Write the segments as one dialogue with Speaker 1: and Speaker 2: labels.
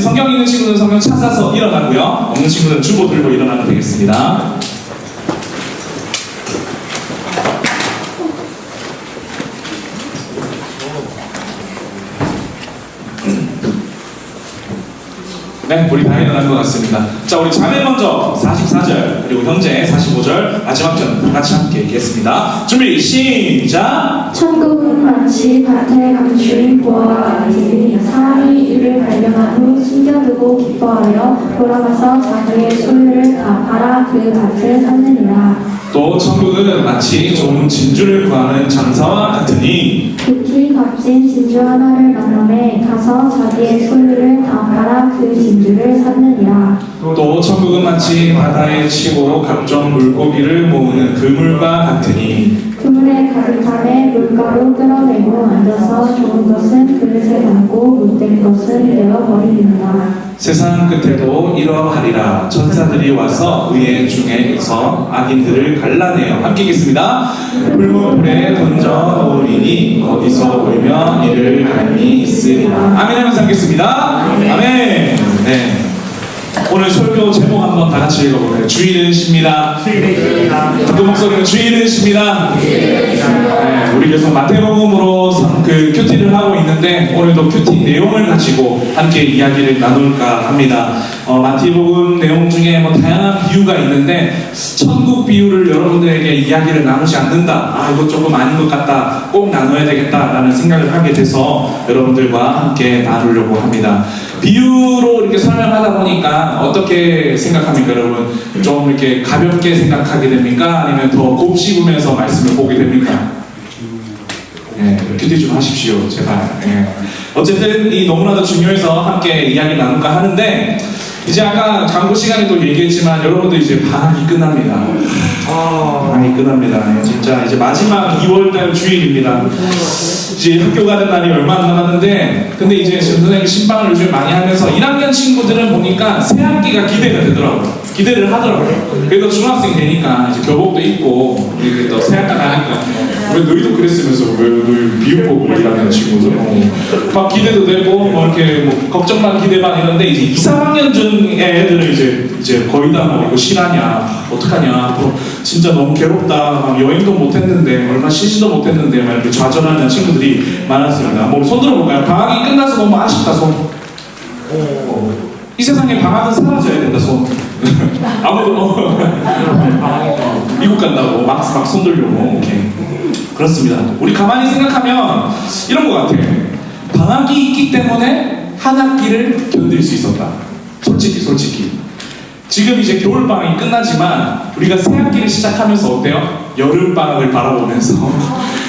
Speaker 1: 성경 있는 친구는 성경 찾아서 일어나고요. 없는 친구는 주보 들고 일어나면 되겠습니다. 네, 우리 다 일어난 것 같습니다. 자, 우리 자매 먼저 44절 그리고 형제 45절 마지막 절 다 같이 함께 읽겠습니다. 준비 시작.
Speaker 2: 천국은 마치 밭에 감추인 보화와 같으니 사람이 이를 발견한 후 숨겨두고 기뻐하여 돌아가서 자기의 소유를 다 팔아 그 밭을 샀느니라.
Speaker 1: 또 천국은 마치 좋은 진주를 구하는 장사와 같으니
Speaker 2: 급히 값진 진주 하나를 만남에 가서 자기의 소유를 다 팔아 그 진주를 샀느니라.
Speaker 1: 또 천국은 마치 바다에 치고 각종 물고기를 모으는 그물과 같으니
Speaker 2: 그물에 가득함에 물가로 끌어내고 앉아서 좋은 것은 그릇에 담고 못된 것은 내어버리느니라.
Speaker 1: 세상 끝에도 이러하리라. 천사들이 와서 의인 중에서 악인들을 갈라내어 함께 읽겠습니다. 붉은 불에 던져 놓으리니 거기서 보이면 이를 갈미 있으리라. 아멘 하면서 하겠습니다. 아멘. 네. 오늘 설교 제목 한번 다 같이 읽어볼까요? 주일은 십니다. 그 목소리는 주일은 십니다. 네, 우리 계속 마태복음으로 그 큐티를 하고 있는데 오늘도 큐티 내용을 가지고 함께 이야기를 나눌까 합니다. 마태복음 내용 중에 뭐 다양한 비유가 있는데 천국 비유를 여러분들에게 이야기를 나누지 않는다. 아, 이거 조금 아닌 것 같다. 꼭 나눠야 되겠다라는 생각을 하게 돼서 여러분들과 함께 나누려고 합니다. 비유로 이렇게 설명하다 보니까 어떻게 생각합니까, 여러분? 좀 이렇게 가볍게 생각하게 됩니까? 아니면 더 곱씹으면서 말씀을 보게 됩니까? 예, 큐티 좀 하십시오, 제발. 예. 어쨌든 이 너무나도 중요해서 함께 이야기 나눌까 하는데 이제 아까 광고 시간에도 얘기했지만 여러분들 이제 방학이 끝납니다. 방학이 끝납니다. 예, 진짜 이제 마지막 2월달 주일입니다. 이제 학교 가는 날이 얼마 안 남았는데 근데 이제 선생님이 신방을 요즘 많이 하면서 1학년 친구들은 보니까 새 학기가 기대가 되더라고요. 기대를 하더라고요. 그래도 중학생 되니까 이제 교복도 입고 이렇게 또 새 학기 가니까 왜 너희도 그랬으면서 왜 너희 비유 보고 1학년 친구들 막 기대도 되고 뭐 이렇게 뭐 걱정만 기대만 했는데 이제 2, 3학년 중 애들은 이제 거의 다 뭐 이거 실하냐 어떡하냐 앞으로 진짜 너무 괴롭다 막 여행도 못했는데 얼마 쉬지도 못했는데 막 이렇게 좌절하는 친구들이 많았습니다. 뭐 손 들어볼까요? 방학이 끝나서 너무 아쉽다 손. 이 세상에 방학은 사라져야 된다 손. 아무도 미국 간다고 막 손 들려고. 오케이. 그렇습니다. 우리 가만히 생각하면 이런 것 같아요. 방학이 있기 때문에 한 학기를 견딜 수 있었다. 솔직히. 지금 이제 겨울방학이 끝나지만 우리가 새 학기를 시작하면서 어때요? 여름방학을 바라보면서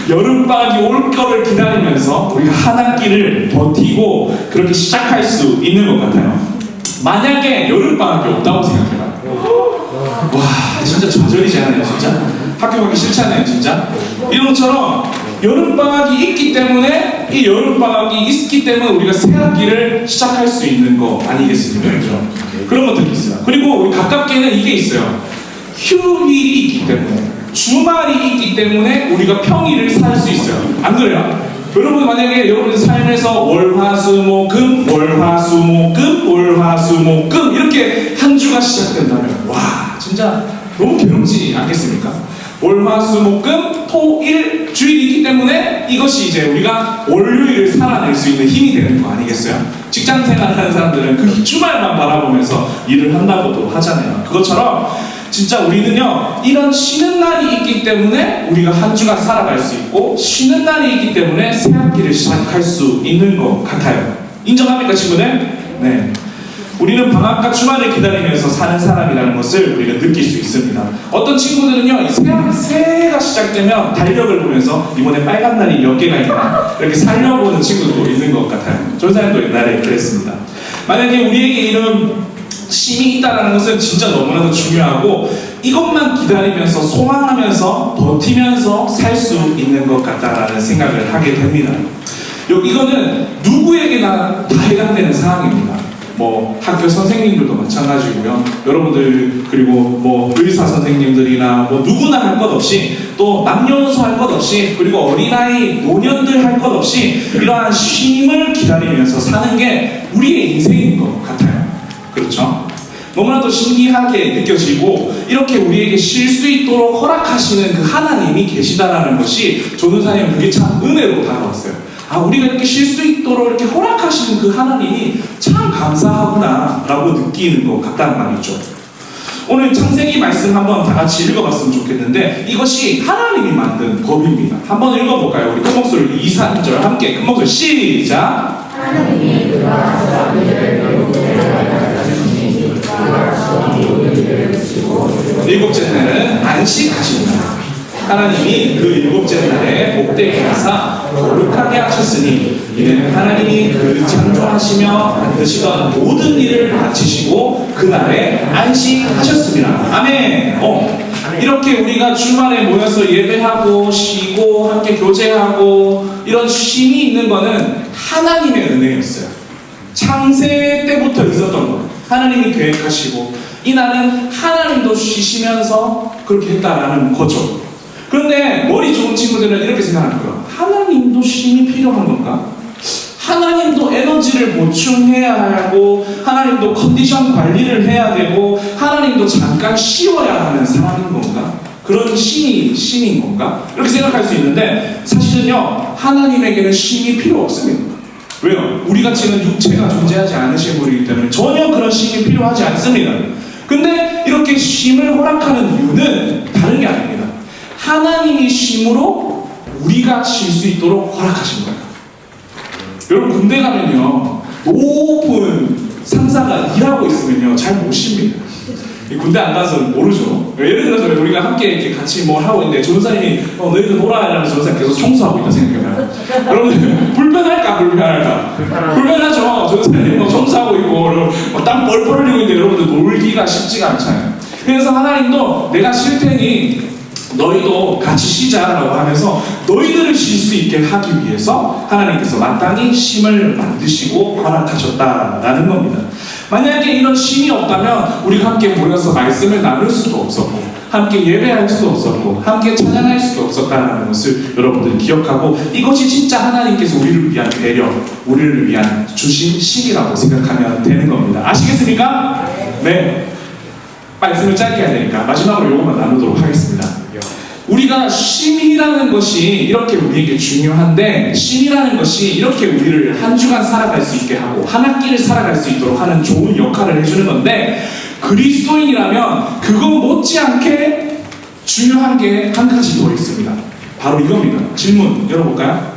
Speaker 1: 여름방학이 올 거를 기다리면서 우리가 한 학기를 버티고 그렇게 시작할 수 있는 것 같아요. 만약에 여름방학이 없다고 생각해봐요. 와, 진짜 좌절이지 않아요, 진짜? 학교 가기 싫잖아요, 진짜? 이런 것처럼 여름방학이 있기 때문에 이 여름방학이 있기 때문에 우리가 새 학기를 시작할 수 있는 거 아니겠습니까? 그렇죠? 그런 것들이 있어요. 그리고 우리 가깝게는 이게 있어요. 휴일이 있기 때문에 주말이 있기 때문에 우리가 평일을 살 수 있어요. 안 그래요? 여러분 만약에 여러분 삶에서 월화수목금 이렇게 한 주가 시작된다면 와 진짜 너무 괴롭지 않겠습니까? 월화수목금 토일 주일이 있기 때문에 이것이 이제 우리가 월요일을 살아낼 수 있는 힘이 되는 거 아니겠어요? 직장 생활하는 사람들은 그 주말만 바라보면서 일을 한다고도 하잖아요. 그것처럼 진짜 우리는요 이런 쉬는 날이 있기 때문에 우리가 한 주간 살아갈 수 있고 쉬는 날이 있기 때문에 새 학기를 시작할 수 있는 것 같아요. 인정합니까 친구들? 네. 우리는 방학과 주말을 기다리면서 사는 사람이라는 것을 우리가 느낄 수 있습니다. 어떤 친구들은요 새해가 시작되면 달력을 보면서 이번에 빨간 날이 몇 개가 있나 이렇게 살려보는 친구들도 있는 것 같아요. 전사님도 옛날에 그랬습니다. 만약에 우리에게 이런 힘이 있다는 것은 진짜 너무나도 중요하고 이것만 기다리면서 소망하면서 버티면서 살 수 있는 것 같다라는 생각을 하게 됩니다. 이거는 누구에게나 다 해당되는 상황입니다. 뭐 학교 선생님들도 마찬가지고요. 여러분들 그리고 뭐 의사 선생님들이나 뭐 누구나 할 것 없이 또 남녀노소 할 것 없이 그리고 어린아이 노년들 할 것 없이 이러한 쉼을 기다리면서 사는 게 우리의 인생인 것 같아요. 그렇죠? 너무나도 신기하게 느껴지고 이렇게 우리에게 쉴 수 있도록 허락하시는 그 하나님이 계시다라는 것이 조은사님 그게 참 은혜로 다가왔어요. 아, 우리가 이렇게 쉴 수 있도록 이렇게 허락하시는 그 하나님이 참 감사하구나 라고 느끼는 것 같다는 말이죠. 오늘 창세기 말씀 한번 다 같이 읽어봤으면 좋겠는데 이것이 하나님이 만든 법입니다. 한번 읽어볼까요? 우리 큰 목소리 2, 3절 함께 큰 목소리 시작.
Speaker 2: 하나님이 그가 사람들을
Speaker 1: 일곱째 날은 안식하십니다. 하나님이 그 일곱째 날에 복되게 하사 거룩하게 하셨으니 이는 하나님이 그 창조하시며 만드시던 모든 일을 마치시고 그날에 안식하셨습니다. 아멘. 이렇게 우리가 주말에 모여서 예배하고 쉬고 함께 교제하고 이런 쉼이 있는 거는 하나님의 은혜였어요. 창세 때부터 있었던 거예요. 하나님이 계획하시고 이날은 하나님도 쉬시면서 그렇게 했다라는 거죠. 그런데 머리 좋은 친구들은 이렇게 생각하는 거예요. 하나님도 쉼이 필요한 건가? 하나님도 에너지를 보충해야 하고 하나님도 컨디션 관리를 해야 되고 하나님도 잠깐 쉬어야 하는 사람인 건가? 그런 신인 건가? 이렇게 생각할 수 있는데 사실은요, 하나님에게는 쉼이 필요 없습니다. 왜요? 우리같이는 육체가 존재하지 않으신 분이기 때문에 전혀 그런 쉼이 필요하지 않습니다. 근데 이렇게 쉼을 허락하는 이유는 다른 게 아닙니다. 하나님이 쉼으로 우리가 쉴 수 있도록 허락하신 거예요. 여러분 군대 가면요 높은 상사가 일하고 있으면요 잘 못 쉽니다. 군대 안 가서 모르죠. 예를 들어서 우리가 함께 이렇게 같이 뭐 하고 있는데 전사님이 너희들 놀아 이러면서 전사님 계속 청소하고 있다 생각해요. 여러분들 불편할까 불편할까? 불편하죠. 전사님 뭐 청소하고 있고 땀 뻘뻘 흘리고 있는데 여러분들 놀기가 쉽지가 않잖아요. 그래서 하나님도 내가 쉴 테니 너희도 같이 쉬자라고 하면서 너희들을 쉴 수 있게 하기 위해서 하나님께서 마땅히 쉼을 만드시고 허락하셨다라는 겁니다. 만약에 이런 쉼이 없다면 우리가 함께 모여서 말씀을 나눌 수도 없었고 함께 예배할 수도 없었고 함께 찬양할 수도 없었다는 것을 여러분들이 기억하고 이것이 진짜 하나님께서 우리를 위한 배려, 우리를 위한 주신 쉼이라고 생각하면 되는 겁니다. 아시겠습니까? 네. 말씀을 짧게 해야 되니까 마지막으로 이것만 나누도록 하겠습니다. 우리가 쉼이라는 것이 이렇게 우리에게 중요한데 쉼이라는 것이 이렇게 우리를 한 주간 살아갈 수 있게 하고 한 학기를 살아갈 수 있도록 하는 좋은 역할을 해주는 건데 그리스도인이라면 그거 못지않게 중요한 게 한 가지 더 있습니다. 바로 이겁니다. 질문 열어볼까요?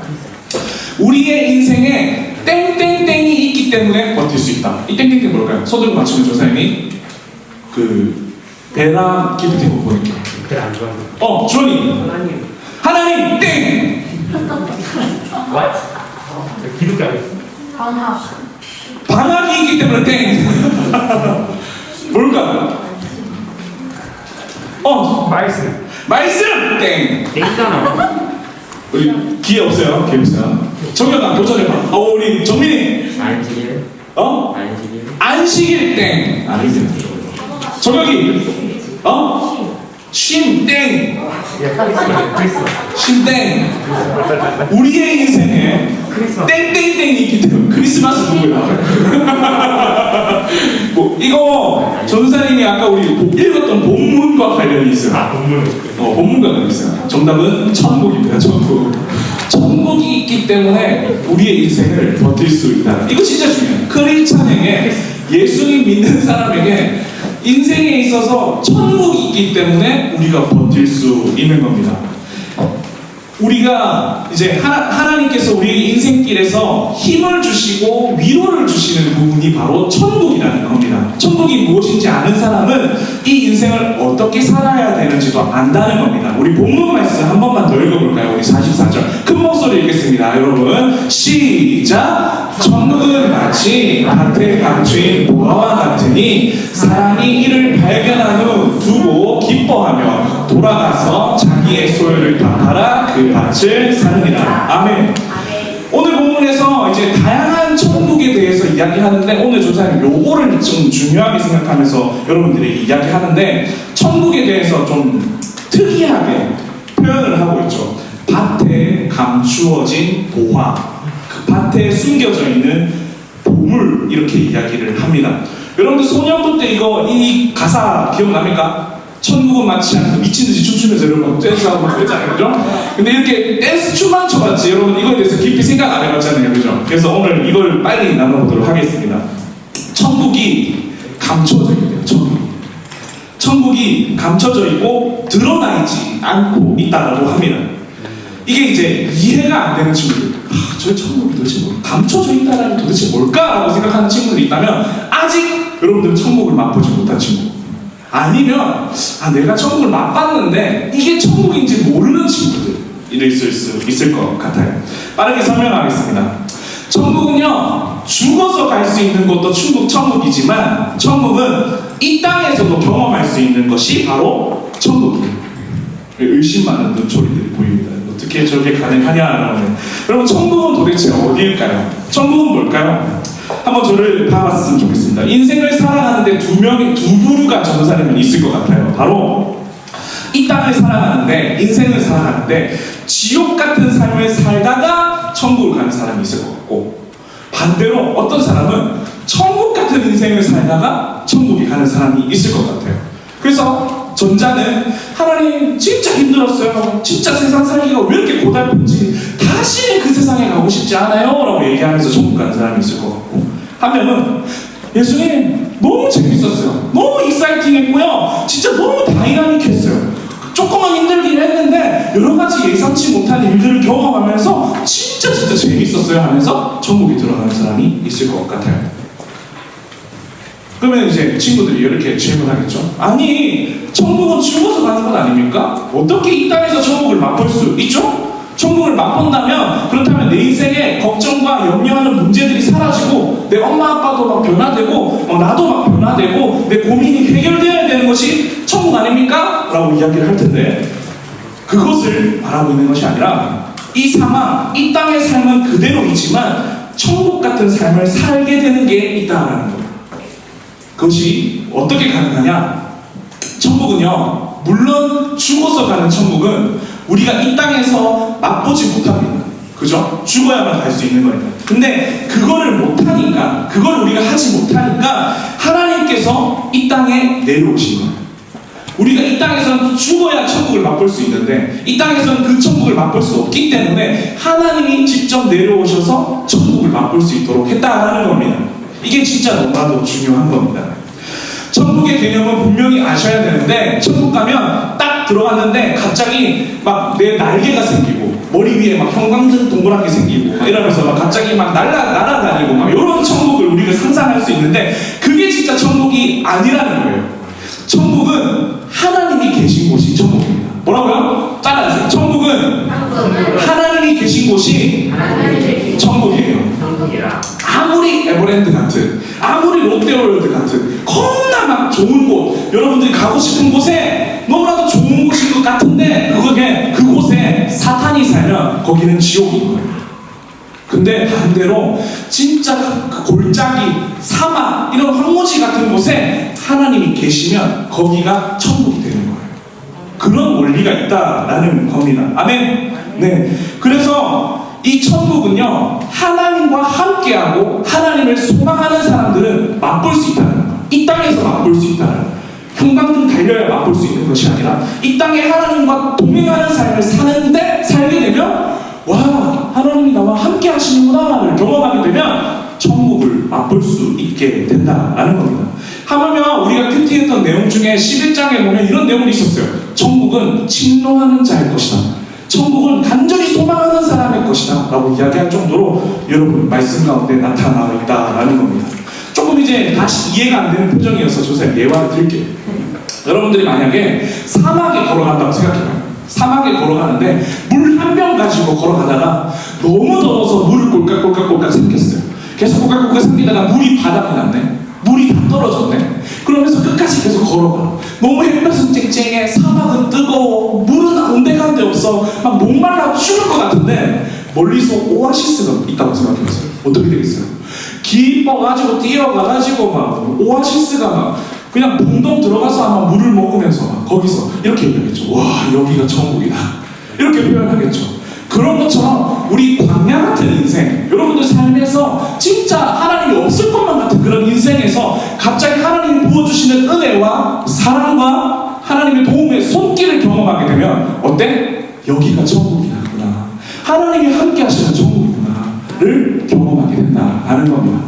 Speaker 1: 우리의 인생에 땡땡땡이 있기 때문에 버틸 수 있다. 이 땡땡땡 뭘까요? 서둘러 맞추면 조사님이 그 베라 기프티콘 보낼게요. 주원이 하나님 땡!
Speaker 3: What? 기독교 아니었어?
Speaker 1: 방학이 있기 때문에 땡! 뭘까? 말씀 땡!
Speaker 3: 땡이잖아.
Speaker 1: 우리 기회 없어요. 정혁아 도전해봐. 우리 정민이
Speaker 3: 안식일.
Speaker 1: 안식일 땡! 정혁이 쉼 땡! 쉼 땡! 우리의 인생에 땡땡땡이 있기 때문에 크리스마스 누구야? 이거 전사님이 아까 우리 읽었던 본문과 관련이 있어요. 본문과 관련이 있어요. 정답은 천국입니다. 천국이 있기 때문에 우리의 인생을 버틸 수 있다. 이거 진짜 중요해요. 크리스찬에게 예수님 믿는 사람에게 인생에 있어서 천국이 있기 때문에 우리가 버틸 수 있는 겁니다. 우리가 이제 하나님께서 우리의 인생길에서 힘을 주시고 위로를 주시는 부분이 바로 천국이라는 겁니다. 천국이 무엇인지 아는 사람은 이 인생을 어떻게 살아야 되는지도 안다는 겁니다. 우리 본문 말씀 한 번만 더 읽어볼까요? 우리 44절 큰 목소리 읽겠습니다. 여러분 시작! 천국은 마치 밭에 감추인 보화와 같으니 사람이 이를 발견한 후 두고 기뻐하며 돌아가서 자기의 소유를 다 팔아 그 밭을 사느니라. 아멘. 오늘 본문에서 이제 다양한 천국에 대해서 이야기하는데 오늘 조사님 요거를 좀 중요하게 생각하면서 여러분들이 이야기하는데 천국에 대해서 좀 특이하게 표현을 하고 있죠. 밭에 감추어진 보화, 그 밭에 숨겨져 있는 보물 이렇게 이야기를 합니다. 여러분들 소년부 때 이 가사 기억납니까? 천국은 마치 않아서 미친듯이 춤추면서 여러분 댄스하고 그랬잖아요, 그죠? 근데 이렇게 댄스 춤만 춰봤지 여러분 이거에 대해서 깊이 생각 안 해봤잖아요, 그죠? 그래서 오늘 이걸 빨리 나눠보도록 하겠습니다. 천국이 감춰져 있대요, 천국이 감춰져 있고 드러나 있지 않고 있다라고 합니다. 이게 이제 이해가 안 되는 친구들, 저 천국이 도대체 감춰져 있다는 도대체 뭘까라고 생각하는 친구들이 있다면 아직 여러분들은 천국을 맛보지 못한 친구, 아니면 내가 천국을 맛봤는데 이게 천국인지 모르는 친구들 있을 수 있을 것 같아요. 빠르게 설명하겠습니다. 천국은요, 죽어서 갈 수 있는 것도 천국이지만 천국은 이 땅에서도 경험할 수 있는 것이 바로 천국이에요. 의심 많은 눈초리들이 보입니다. 어떻게 저게 가능하냐라는. 여러분, 천국은 도대체 어디일까요? 천국은 뭘까요? 한번 저를 봐봤으면 좋겠습니다. 인생을 살아가는데 두 부류가 전도사님은 있을 것 같아요. 바로 이 땅을 살아가는데, 인생을 살아가는데 지옥 같은 삶을 살다가 천국을 가는 사람이 있을 것 같고, 반대로 어떤 사람은 천국 같은 인생을 살다가 천국에 가는 사람이 있을 것 같아요. 그래서 전자는 하나님 진짜 힘들었어요, 진짜 세상 살기가 왜 이렇게 고달픈지 다시는 그 세상에 가고 싶지 않아요 라고 얘기하면서 천국 가는 사람이 있을 것 같고, 한 명은 예수님 너무 재밌었어요, 너무 익사이팅했고요, 진짜 너무 다이나믹했어요, 조금은 힘들긴 했는데 여러 가지 예상치 못한 일들을 경험하면서 진짜 재밌었어요 하면서 천국에 들어가는 사람이 있을 것 같아요. 그러면 이제 친구들이 이렇게 질문하겠죠. 아니, 천국은 죽어서 가는 것 아닙니까? 어떻게 이 땅에서 천국을 맛볼 수 있죠? 천국을 맛본다면, 그렇다면 내 인생에 걱정과 염려하는 문제들이 사라지고 내 엄마 아빠도 막 변화되고 나도 막 변화되고 내 고민이 해결되어야 되는 것이 천국 아닙니까? 라고 이야기를 할 텐데, 그것을 말하고 있는 것이 아니라 이 상황, 이 땅의 삶은 그대로이지만 천국 같은 삶을 살게 되는 게 있다라는 거예요. 그것이 어떻게 가능하냐? 천국은요, 물론 죽어서 가는 천국은 우리가 이 땅에서 맛보지 못합니다. 그죠? 죽어야만 갈 수 있는 거니까. 근데 그거를 못하니까, 그걸 우리가 하지 못하니까 하나님께서 이 땅에 내려오신 거예요. 우리가 이 땅에서는 죽어야 천국을 맛볼 수 있는데 이 땅에서는 그 천국을 맛볼 수 없기 때문에 하나님이 직접 내려오셔서 천국을 맛볼 수 있도록 했다라는 겁니다. 이게 진짜 너무나도 중요한 겁니다. 천국의 개념은 분명히 아셔야 되는데, 천국 가면 딱 들어갔는데 갑자기 막 내 날개가 생기고 머리 위에 막 형광등 동그란 게 생기고 막 이러면서 막 갑자기 막 날아다니고 막 이런 천국을 우리가 상상할 수 있는데, 그게 진짜 천국이 아니라는 거예요. 천국은 하나님이 계신 곳이 천국입니다. 뭐라고요? 따라하세요. 천국은 하나님이 계신 곳이 천국이에요. 아무리 에버랜드 같은, 아무리 롯데월드 같은 겁나 막 좋은 곳, 여러분들이 가고 싶은 곳에 너무나도 좋은 곳인 것 같은데 그곳에 사탄이 살면 거기는 지옥인 거예요. 근데 반대로 진짜 그 골짜기, 사막, 이런 황무지 같은 곳에 하나님이 계시면 거기가 천국이 되는 거예요. 그런 원리가 있다라는 겁니다. 아멘. 네. 그래서 이 천국은요, 하나님과 함께하고 하나님을 소망하는 사람들은 맛볼 수 있다는 거예요. 이 땅에서 맛볼 수 있다는 거예요. 형광등 달려야 맛볼 수 있는 것이 아니라 이 땅에 하나님과 동행하는 삶을 살게 되면, 와, 하나님이 나와 함께 하시는구나를 경험하게 되면 천국을 맛볼 수 있게 된다라는 겁니다. 하물며 우리가 큐티했던 내용 중에 11장에 보면 이런 내용이 있었어요. 천국은 침노하는 자의 것이다, 천국은 간절히 소망하는 사람의 것이다 라고 이야기할 정도로 여러분 말씀 가운데 나타나 있다라는 겁니다. 조금 이제 다시 이해가 안 되는 표정이어서 조사 예화를 드릴게요. 여러분들이 만약에 사막에 걸어간다고 생각해봐요. 사막에 걸어가는데 물 한 병 가지고 걸어가다가 너무 더워서 물을 꼴깍꼴깍 삼켰어요. 계속 꼴깍꼴깍 삼키다가 물이 바닥에 났네, 물이 다 떨어졌네. 그러면서 끝까지 계속 걸어가. 너무 햇볕은 쨍쨍해, 사막은 뜨거워, 물은 온데간데 없어, 막 목말라 죽을 것 같은데 멀리서 오아시스가 있다고 생각해보세요. 어떻게 되겠어요? 기뻐가지고 뛰어가가지고 막 오아시스가 막 그냥 동동 들어가서 아마 물을 먹으면서 막 거기서 이렇게 얘기하겠죠. 와, 여기가 천국이다. 이렇게 표현하겠죠. 그런 것처럼 우리 광야 같은 인생, 여러분들 삶에서 진짜 하나님이 없을 것만 같은 그런 인생에서 갑자기 하나님이 부어주시는 은혜와 사랑과 하나님의 도움의 손길을 경험하게 되면 어때? 여기가 천국이구나. 하나님이 함께 하시는 천국이구나를 경험하게 된다라는 겁니다.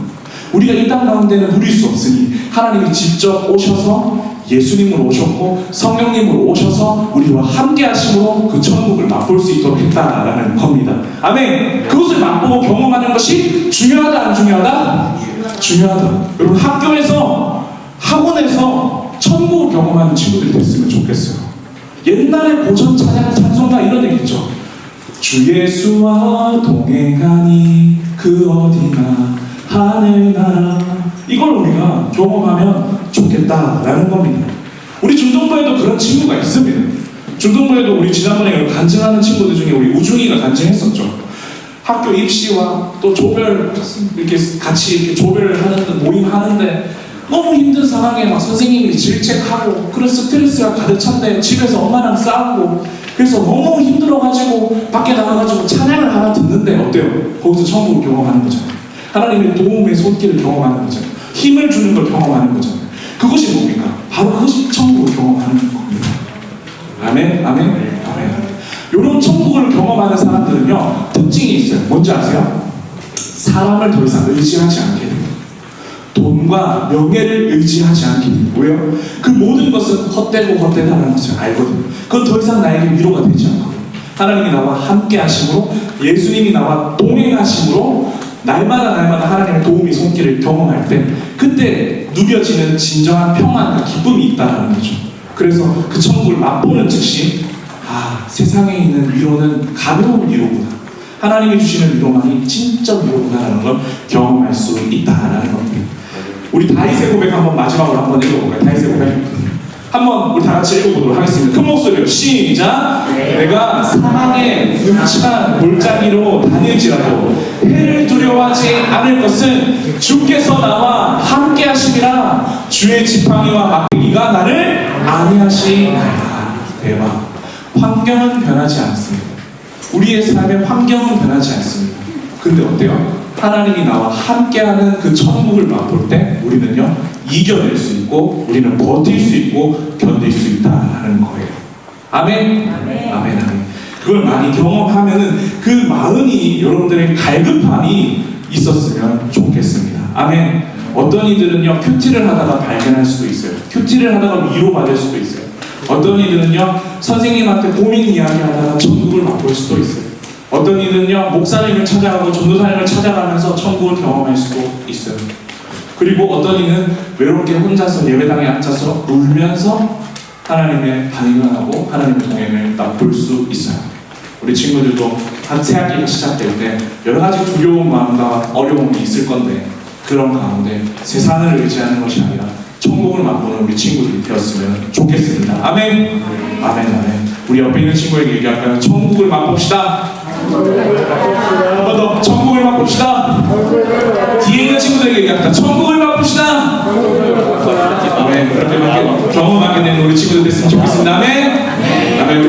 Speaker 1: 우리가 이 땅 가운데는 누릴 수 없으니 하나님이 직접 오셔서 예수님으로 오셨고 성령님으로 오셔서 우리와 함께 하심으로 그 천국을 맛볼 수 있도록 했다라는 겁니다. 아멘. 그것을 맛보고 경험하는 것이 중요하다 안 중요하다? 중요하다. 여러분 학교에서 학원에서 천국을 경험하는 친구들이 됐으면 좋겠어요. 옛날에 고전 찬양 찬송가 이런 얘기 있죠. 주 예수와 동행하니 그 어디나 하늘나라. 이걸 우리가 경험하면 좋겠다라는 겁니다. 우리 중동부에도 그런 친구가 있습니다. 중동부에도 우리 지난번에 간증하는 친구들 중에 우리 우중이가 간증했었죠. 학교 입시와 또 조별 이렇게 같이 이렇게 조별을 하는데 모임 하는데 너무 힘든 상황에 막 선생님이 질책하고 그런 스트레스가 가득 찬데 집에서 엄마랑 싸우고 그래서 너무 힘들어가지고 밖에 나가가지고 찬양을 하나 듣는데 어때요? 거기서 천국을 경험하는 거잖아요. 하나님의 도움의 손길을 경험하는 거잖아요. 힘을 주는 걸 경험하는 거잖아요. 그것이 뭡니까? 바로 그것이 천국을 경험하는 겁니다. 아멘? 아멘? 아멘. 이런 천국을 경험하는 사람들은요 특징이 있어요. 뭔지 아세요? 사람을 더 이상 의지하지 않게 돼요. 돈과 명예를 의지하지 않게 돼요. 왜요? 그 모든 것은 헛되고 헛되다는 것을 알거든요. 그건 더 이상 나에게 위로가 되지 않고 하나님이 나와 함께 하심으로 예수님이 나와 동행하심으로 날마다 하나님의 도움이 손길을 경험할 때 그때 누려지는 진정한 평안과 기쁨이 있다는 거죠. 그래서 그 천국을 맛보는 즉시 세상에 있는 위로는 가벼운 위로구나. 하나님이 주시는 위로만이 진짜 위로구나라는 걸 경험할 수 있다라는 겁니다. 우리 다윗의 고백 한번 마지막으로 한번 읽어볼까요? 다윗의 고백 한번 우리 다 같이 읽어보도록 하겠습니다. 큰 목소리로 시작! 내가 사망의 음침한 골짜기로 다닐지라도 해를 두려워하지 않을 것은 주께서 나와 함께 하심이라. 주의 지팡이와 막대기가 나를 안위하시나이다. 대박. 환경은 변하지 않습니다. 우리의 삶의 환경은 변하지 않습니다. 근데 어때요? 하나님이 나와 함께하는 그 천국을 맛볼 때 우리는요 이겨낼 수 있고 우리는 버틸 수 있고 견딜 수 있다는 거예요. 아멘? 아멘. 아멘. 그걸 많이 경험하면은 그 마음이 여러분들의 갈급함이 있었으면 좋겠습니다. 아멘. 어떤 이들은요 큐티를 하다가 발견할 수도 있어요. 큐티를 하다가 위로받을 수도 있어요. 어떤 이들은요 선생님한테 고민 이야기하다가 천국을 맛볼 수도 있어요. 어떤 이는요 목사님을 찾아가고 전도사님을 찾아가면서 천국을 경험할 수도 있어요. 그리고 어떤 이는 외롭게 혼자서 예배당에 앉아서 울면서 하나님의 발견하고 하나님의 동행을 맛볼 수 있어요. 우리 친구들도 한 새학기가 시작될 때 여러 가지 두려운 마음과 어려움이 있을 건데 그런 가운데 세상을 의지하는 것이 아니라 천국을 맛보는 우리 친구들이 되었으면 좋겠습니다. 아멘. 아멘. 아멘. 우리 옆에 있는 친구에게 얘기할까요? 천국을 맛봅시다. 한 번 더 천국을 맛봅시다. 뒤에 있는 친구들에게 얘기합니다. 천국을 맛봅시다. 아멘. 그렇게 경험하게 되는 우리 친구들 됐으면 좋겠습니다. 아멘. 아멘.